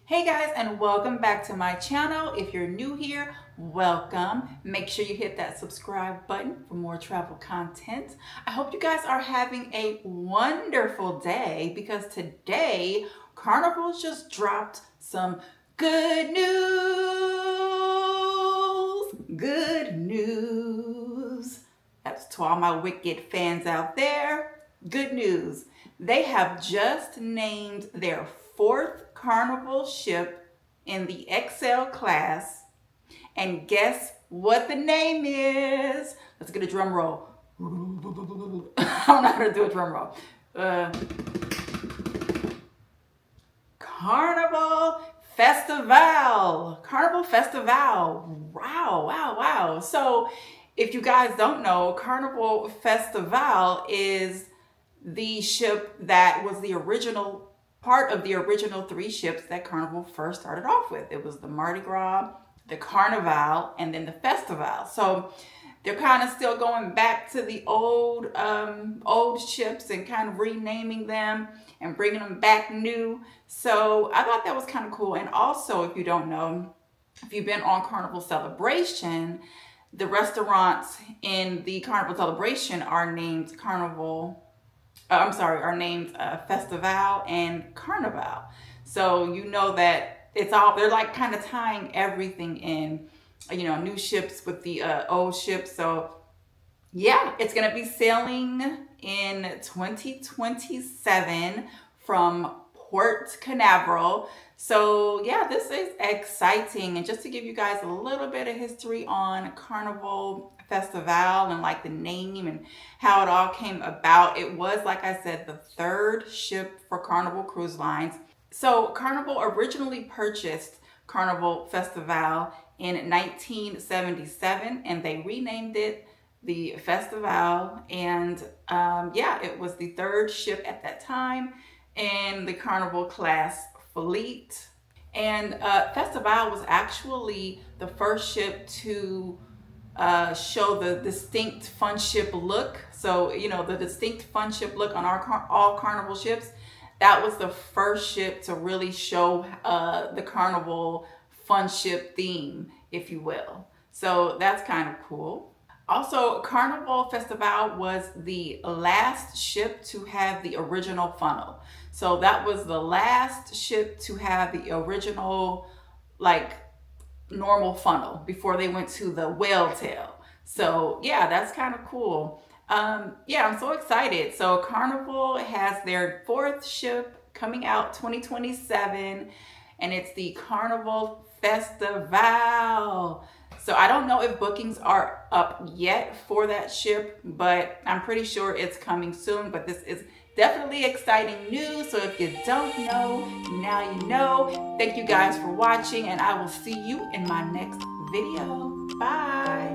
Hey guys, and welcome back to my channel. If you're new here, welcome. Make sure you hit that subscribe button for more travel content. I hope you guys are having a wonderful day because today Carnival just dropped some good news. Good news. That's to all my Wicked fans out there. Good news. They have just named their fourth Carnival ship in the XL class. And guess what the name is? Let's get a drum roll. I don't know how to do a drum roll. Carnival Festival. Carnival Festival. Wow. So if you guys don't know, Carnival Festival is the ship that was the original part of the original three ships that Carnival first started off with. It was the Mardi Gras, the Carnival, and then the Festival. So they're kind of still going back to the old ships and kind of renaming them and bringing them back new. So I thought that was kind of cool. And also, if you don't know, if you've been on Carnival Celebration, the restaurants in the Carnival Celebration are named Festival and Carnival. So you know that they're like kind of tying everything in, new ships with the old ships. So yeah, it's going to be sailing in 2027 from Port Canaveral. So yeah, this is exciting. And just to give you guys a little bit of history on Carnival Festival and like the name and how it all came about, it was, like I said, the third ship for Carnival Cruise Lines. So Carnival originally purchased Carnival Festival in 1977 and they renamed it the Festival. And it was the third ship at that time in the Carnival class fleet. And Festival was actually the first ship to show the distinct fun ship look. So, the distinct fun ship look on all Carnival ships. That was the first ship to really show the Carnival fun ship theme, if you will. So that's kind of cool. Also, Carnival Festival was the last ship to have the original funnel. So that was the last ship to have the original, like, normal funnel before they went to the whale tail. So yeah, that's kind of cool. I'm so excited. So Carnival has their fourth ship coming out 2027, and it's the Carnival Festival. So I don't know if bookings are up yet for that ship, but I'm pretty sure it's coming soon. But this is definitely exciting news. So if you don't know, now you know. Thank you guys for watching, and I will see you in my next video. Bye.